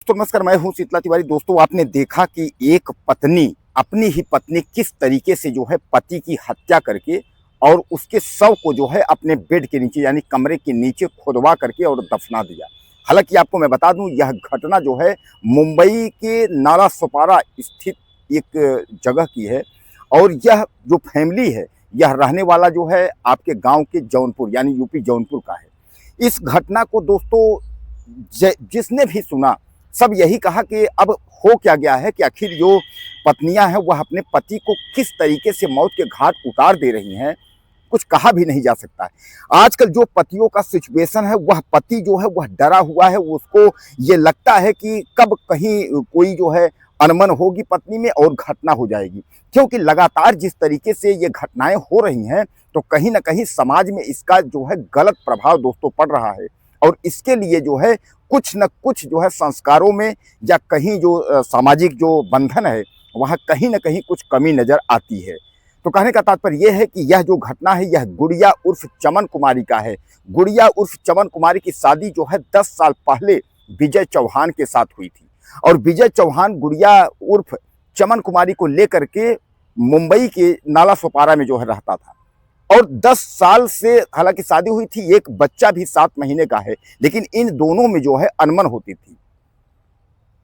तो नमस्कार, मैं हूं शीतला तिवारी। दोस्तों, आपने देखा कि एक पत्नी अपनी ही पत्नी किस तरीके से जो है पति की हत्या करके और उसके शव को जो है अपने बेड के नीचे यानी कमरे के नीचे खुदवा करके और दफना दिया। हालांकि आपको मैं बता दूं, यह घटना जो है मुंबई के नाला सोपारा स्थित एक जगह की है और यह जो फैमिली है यह रहने वाला जो है आपके गांव के जौनपुर यानी यूपी जौनपुर का है। इस घटना को दोस्तों जिसने भी सुना सब यही कहा कि अब हो क्या गया है कि आखिर जो पत्नियां हैं वह अपने पति को किस तरीके से मौत के घाट उतार दे रही हैं, कुछ कहा भी नहीं जा सकता है। आजकल जो पतियों का सिचुएशन है, वह पति जो है वह डरा हुआ है। उसको ये लगता है कि कब कहीं कोई जो है अनबन होगी पत्नी में और घटना हो जाएगी, क्योंकि लगातार जिस तरीके से ये घटनाएं हो रही हैं तो कहीं ना कहीं समाज में इसका जो है गलत प्रभाव दोस्तों पड़ रहा है और इसके लिए जो है कुछ न कुछ जो है संस्कारों में या कहीं जो सामाजिक जो बंधन है वहाँ कहीं ना कहीं कुछ कमी नजर आती है। तो कहने का तात्पर्य यह है कि यह जो घटना है यह गुड़िया उर्फ चमन कुमारी का है। गुड़िया उर्फ चमन कुमारी की शादी जो है 10 साल पहले विजय चौहान के साथ हुई थी और विजय चौहान गुड़िया उर्फ चमन कुमारी को लेकर के मुंबई के नाला सोपारा में जो है रहता था और 10 साल से हालांकि शादी हुई थी, एक बच्चा भी 7 महीने का है, लेकिन इन दोनों में जो है अनबन होती थी।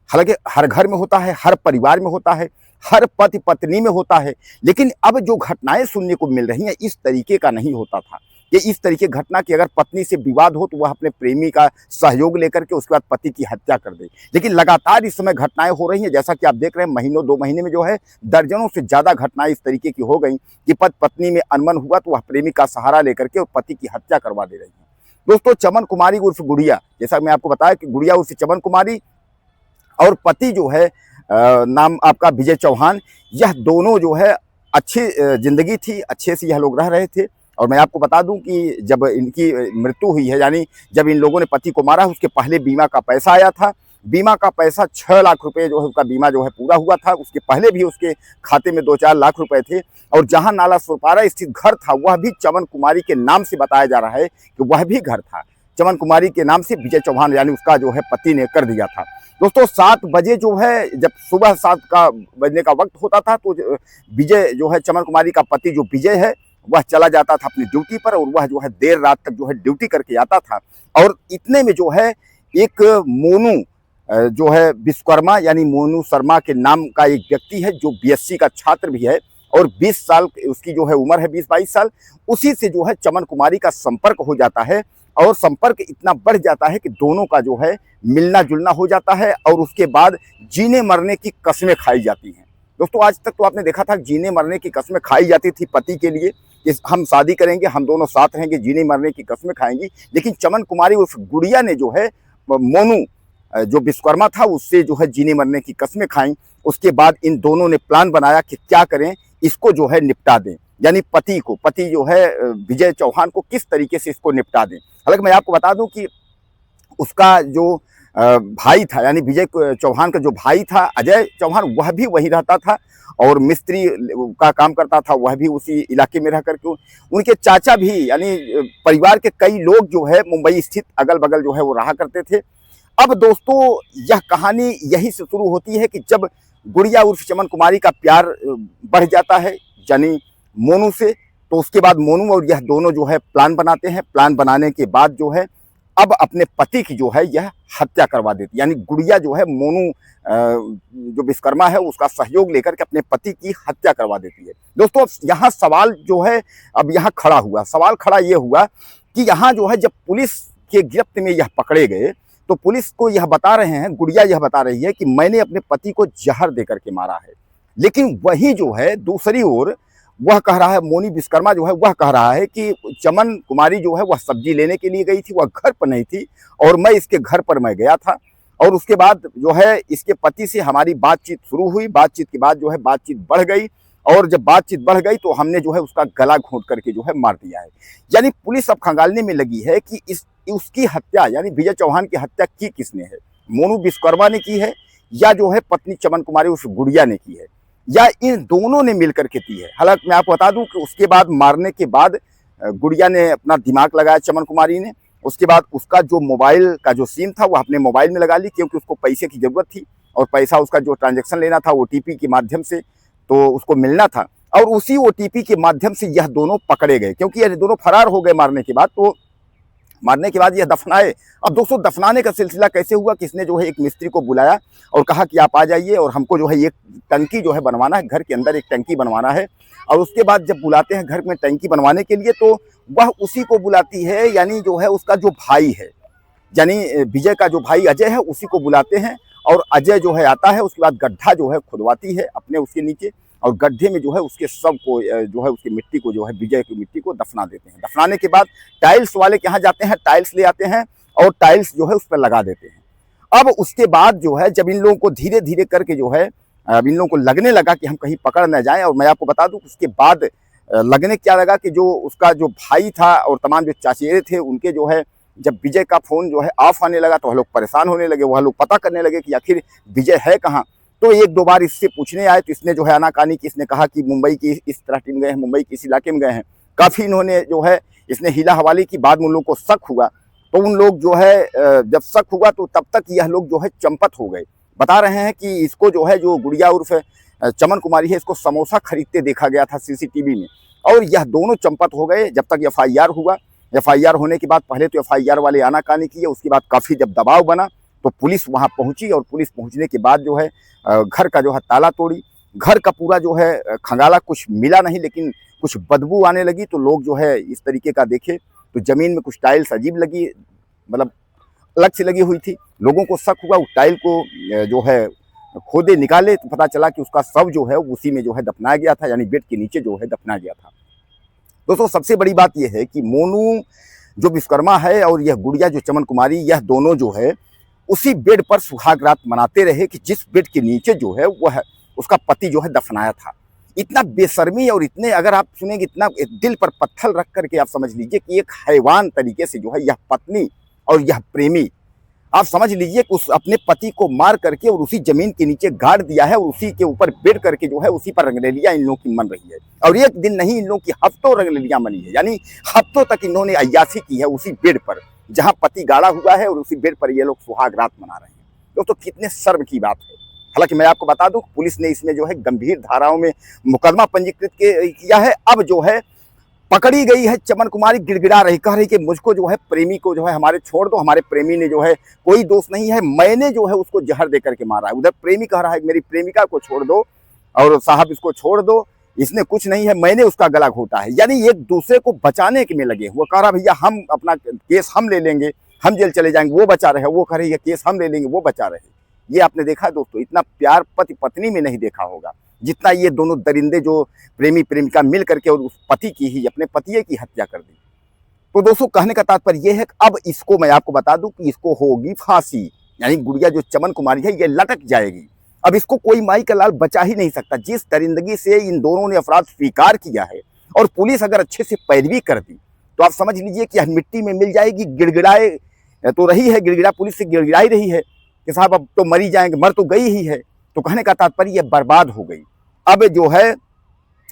हालांकि हर घर में होता है, हर परिवार में होता है, हर पति पत्नी में होता है, लेकिन अब जो घटनाएं सुनने को मिल रही हैं इस तरीके का नहीं होता था। ये इस तरीके घटना की अगर पत्नी से विवाद हो तो वह अपने प्रेमी का सहयोग लेकर के उसके बाद पति की हत्या कर दे, लेकिन लगातार इस समय घटनाएं हो रही हैं। जैसा कि आप देख रहे हैं, महीनों 2 महीने में जो है दर्जनों से ज्यादा घटनाएं इस तरीके की हो गई कि पति पत्नी में अनबन हुआ तो वह प्रेमी का सहारा लेकर के पति की हत्या करवा दे रही है। दोस्तों, चमन कुमारी उर्फ गुड़िया, जैसा मैं आपको बताया कि गुड़िया उर्फ चमन कुमारी और पति जो है नाम आपका विजय चौहान, यह दोनों जो है अच्छी जिंदगी थी, अच्छे से यह लोग रह रहे थे। और मैं आपको बता दूं कि जब इनकी मृत्यु हुई है यानी जब इन लोगों ने पति को मारा, उसके पहले बीमा का पैसा आया था। बीमा का पैसा 6 लाख रुपए जो है उसका बीमा जो है पूरा हुआ था। उसके पहले भी उसके खाते में 2-4 लाख रुपए थे और जहां नाला सोपारा स्थित घर था वह भी चमन कुमारी के नाम से बताया जा रहा है कि वह भी घर था चमन कुमारी के नाम से विजय चौहान यानी उसका जो है पति ने कर दिया था। दोस्तों, 7 बजे जो है जब सुबह 7 का बजने का वक्त होता था तो विजय जो है चमन कुमारी का पति जो विजय है वह चला जाता था अपनी ड्यूटी पर और वह जो है देर रात तक जो है ड्यूटी करके आता था। और इतने में जो है एक मोनू जो है विश्वकर्मा यानी मोनू शर्मा के नाम का एक व्यक्ति है जो बीएससी का छात्र भी है और 20 साल उसकी जो है उम्र है, 20-22 साल। उसी से जो है चमन कुमारी का संपर्क हो जाता है और संपर्क इतना बढ़ जाता है कि दोनों का जो है मिलना जुलना हो जाता है और उसके बाद जीने मरने की कसमें खाई जाती हैं। दोस्तों, आज तक तो आपने देखा था जीने मरने की कसमें खाई जाती थी पति के लिए कि हम शादी करेंगे, हम दोनों साथ रहेंगे, जीने मरने की कसमें खाएंगी। लेकिन चमन कुमारी उस गुड़िया ने जो है मोनू जो विश्वकर्मा था उससे जो है जीने मरने की कसमें खाई। उसके बाद इन दोनों ने प्लान बनाया कि क्या करें, इसको जो है निपटा दें, यानी पति जो है विजय चौहान को किस तरीके से इसको निपटा दें। हालांकि मैं आपको बता दूं कि उसका जो भाई था यानी विजय चौहान का जो भाई था अजय चौहान, वह भी वहीं रहता था और मिस्त्री का काम करता था, वह भी उसी इलाके में रह करके। उनके चाचा भी यानी परिवार के कई लोग जो है मुंबई स्थित अगल बगल जो है वो रहा करते थे। अब दोस्तों, यह कहानी यहीं से शुरू होती है कि जब गुड़िया उर्फ चमन कुमारी का प्यार बढ़ जाता है यानी मोनू से, तो उसके बाद मोनू और यह दोनों जो है प्लान बनाते हैं। प्लान बनाने के बाद जो है अब अपने पति की जो है यह हत्या करवा देती, यानी गुड़िया जो है मोनू जो विश्वकर्मा है उसका सहयोग लेकर के अपने पति की हत्या करवा देती है। दोस्तों, यहाँ सवाल जो है अब यहाँ खड़ा हुआ, सवाल खड़ा ये हुआ कि यहाँ जो है जब पुलिस के गिरफ्त में यह पकड़े गए तो पुलिस को यह बता रहे हैं, गुड़िया यह बता रही है कि मैंने अपने पति को जहर देकर के मारा है। लेकिन वही जो है दूसरी ओर वह कह रहा है, मोनी विश्वकर्मा जो है वह कह रहा है कि चमन कुमारी जो है वह सब्जी लेने के लिए गई थी, वह घर पर नहीं थी और मैं इसके घर पर मैं गया था और उसके बाद जो है इसके पति से हमारी बातचीत शुरू हुई। बातचीत के बाद जो है बातचीत बढ़ गई और जब बातचीत बढ़ गई तो हमने जो है उसका गला घोंट करके जो है मार दिया है। यानी पुलिस अब खंगालने में लगी है कि उसकी हत्या यानी विजय चौहान की हत्या की किसने है, मोनू विश्वकर्मा ने की है या जो है पत्नी चमन कुमारी उस गुड़िया ने की है या इन दोनों ने मिलकर के की है। हालांकि मैं आपको बता दूं कि उसके बाद मारने के बाद गुड़िया ने अपना दिमाग लगाया चमन कुमारी ने उसके बाद उसका जो मोबाइल का जो सिम था वो अपने मोबाइल में लगा ली, क्योंकि उसको पैसे की ज़रूरत थी और पैसा उसका जो ट्रांजैक्शन लेना था ओटीपी के माध्यम से तो उसको मिलना था। और उसी ओटीपी के माध्यम से यह दोनों पकड़े गए, क्योंकि ये दोनों फरार हो गए मारने के बाद। तो मारने के बाद यह दफनाए। अब दोस्तों दफनाने का सिलसिला कैसे हुआ कि इसने जो है एक मिस्त्री को बुलाया और कहा कि आप आ जाइए और हमको जो है एक टंकी जो है बनवाना है, घर के अंदर एक टंकी बनवाना है। और उसके बाद जब बुलाते हैं घर में टंकी बनवाने के लिए तो वह उसी को बुलाती है, यानी जो है उसका जो भाई है, यानी विजय का जो भाई अजय है उसी को बुलाते हैं। और अजय जो है आता है, उसके बाद गड्ढा जो है खुदवाती है अपने उसके नीचे, और गड्ढे में जो है उसके शव को जो है उसकी मिट्टी को जो है विजय की मिट्टी को दफना देते हैं। दफनाने के बाद टाइल्स वाले के यहाँ जाते हैं, टाइल्स ले आते हैं और टाइल्स जो है उस पर लगा देते हैं। अब उसके बाद जो है जब इन लोगों को धीरे धीरे करके जो है अब इन लोगों को लगने लगा कि हम कहीं पकड़ न जाएं, और मैं आपको बता दूं उसके बाद लगने क्या लगा कि जो उसका जो भाई था और तमाम जो चाचेरे थे उनके जो है जब विजय का फोन जो है ऑफ आने लगा तो वह लोग परेशान होने लगे, वह लोग पता करने लगे कि आखिर विजय है कहाँ। तो एक दो बार इससे पूछने आए तो इसने जो है आनाकानी की, इसने कहा कि मुंबई की इस तरह टीम गए हैं, मुंबई के इस इलाके में गए हैं। काफ़ी इन्होंने जो है इसने हीला हवाली की। बाद में उन लोग को शक हुआ तो उन लोग जो है जब शक हुआ तो तब तक यह लोग जो है चंपत हो गए। बता रहे हैं कि इसको जो है जो गुड़िया उर्फ चमन कुमारी है इसको समोसा खरीदते देखा गया था सीसीटीवी में, और यह दोनों चंपत हो गए जब तक एफआईआर हुआ। एफआईआर होने के बाद पहले तो एफआईआर वाले आनाकानी किए, उसके बाद काफ़ी जब दबाव बना तो पुलिस वहां पहुंची, और पुलिस पहुंचने के बाद जो है घर का जो है ताला तोड़ी। घर का पूरा जो है खंगाला, कुछ मिला नहीं लेकिन कुछ बदबू आने लगी। तो लोग जो है इस तरीके का देखे तो ज़मीन में कुछ टाइल्स अजीब लगी, मतलब अलग से लगी हुई थी। लोगों को शक हुआ, उस टाइल को जो है खोदे निकाले तो पता चला कि उसका शव जो है उसी में जो है दफनाया गया था, यानी बेड के नीचे जो है दफनाया गया था। दोस्तों सबसे बड़ी बात यह है कि मोनू जो विश्वकर्मा है और यह गुड़िया जो चमन कुमारी, यह दोनों जो है उसी बेड पर सुहाग रात मनाते रहे कि जिस बेड के नीचे जो है वह उसका पति जो है दफनाया था। इतना बेशर्मी और इतने, अगर आप सुनेंगे, इतना दिल पर पत्थर रख करके आप समझ लीजिए कि एक हैवान तरीके से जो है यह पत्नी और यह प्रेमी, आप समझ लीजिए कि उस अपने पति को मार करके और उसी जमीन के नीचे गाड़ दिया है, और उसी के ऊपर बेड करके जो है उसी पर रंगरेलियां इन लोगों की मन रही है। और एक दिन नहीं, इन लोगों की हफ्तों रंगरेलियां बनी है, यानी हफ्तों तक इन्होंने अय्यासी की है उसी बेड पर जहां पति गाड़ा हुआ है, और उसी बेड पर ये लोग सुहाग रात मना रहे हैं। दोस्तों कितने शर्म की बात है। हालांकि मैं आपको बता दूं पुलिस ने इसमें जो है गंभीर धाराओं में मुकदमा पंजीकृत किया है। अब जो है पकड़ी गई है चमन कुमारी, गिड़गिड़ा रही, कह रही कि मुझको जो है प्रेमी को जो है हमारे छोड़ दो, हमारे प्रेमी ने जो है कोई दोष नहीं है, मैंने जो है उसको जहर दे करके मारा है। उधर प्रेमी कह रहा है मेरी प्रेमिका को छोड़ दो और साहब इसको छोड़ दो, इसने कुछ नहीं है, मैंने उसका गला घोटा है। यानी एक दूसरे को बचाने के में लगे। वो कह रहा भैया हम अपना केस हम ले लेंगे, हम जेल चले जाएंगे, वो बचा रहे, वो कह रही है केस हम ले लेंगे, वो बचा रहे। ये आपने देखा दोस्तों, इतना प्यार पति पत्नी में नहीं देखा होगा जितना ये दोनों दरिंदे जो प्रेमी प्रेमिका मिल करके और उस पति की ही, अपने पति की हत्या कर दी। तो दोस्तों कहने का तात्पर्य यह है कि अब इसको मैं आपको बता दूं कि इसको होगी फांसी, यानी गुड़िया जो चमन कुमारी है ये लटक जाएगी। अब इसको कोई माई का लाल बचा ही नहीं सकता। जिस दरिंदगी से इन दोनों ने अपराध स्वीकार किया है, और पुलिस अगर अच्छे से पैरवी कर दी तो आप समझ लीजिए कि यह मिट्टी में मिल जाएगी। गिड़गिड़ाए तो रही है, गिड़गिड़ा पुलिस से गिड़गिड़ाई रही है कि साहब अब तो मरी जाएंगे, मर तो गई ही है। तो कहने का तात्पर्य ये बर्बाद हो गई। अब जो है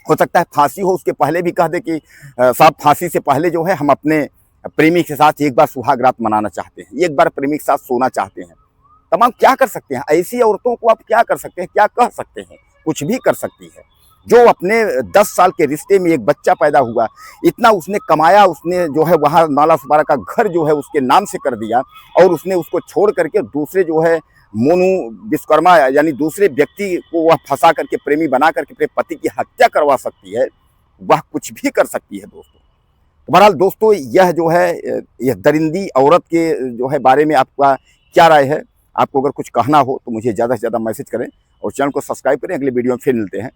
हो सकता है फांसी हो, उसके पहले भी कह दे कि साहब फांसी से पहले जो है हम अपने प्रेमी के साथ एक बार सुहाग रात मनाना चाहते हैं, एक बार प्रेमी के साथ सोना चाहते हैं। तमाम क्या कर सकते हैं ऐसी औरतों को, आप क्या कर सकते हैं, क्या कह सकते हैं, कुछ भी कर सकती है। जो अपने 10 साल के रिश्ते में एक बच्चा पैदा हुआ, इतना उसने कमाया, उसने जो है वहाँ नाला सुपारा का घर जो है उसके नाम से कर दिया, और उसने उसको छोड़ करके दूसरे जो है मोनू विश्वकर्मा यानी दूसरे व्यक्ति को वह फंसा करके प्रेमी बना करके अपने पति की हत्या करवा सकती है। वह कुछ भी कर सकती है दोस्तों। तो बहरहाल दोस्तों यह जो है यह दरिंदी औरत के जो है बारे में आपका क्या राय है। आपको अगर कुछ कहना हो तो मुझे ज़्यादा से ज़्यादा मैसेज करें और चैनल को सब्सक्राइब करें। अगले वीडियो में फिर मिलते हैं।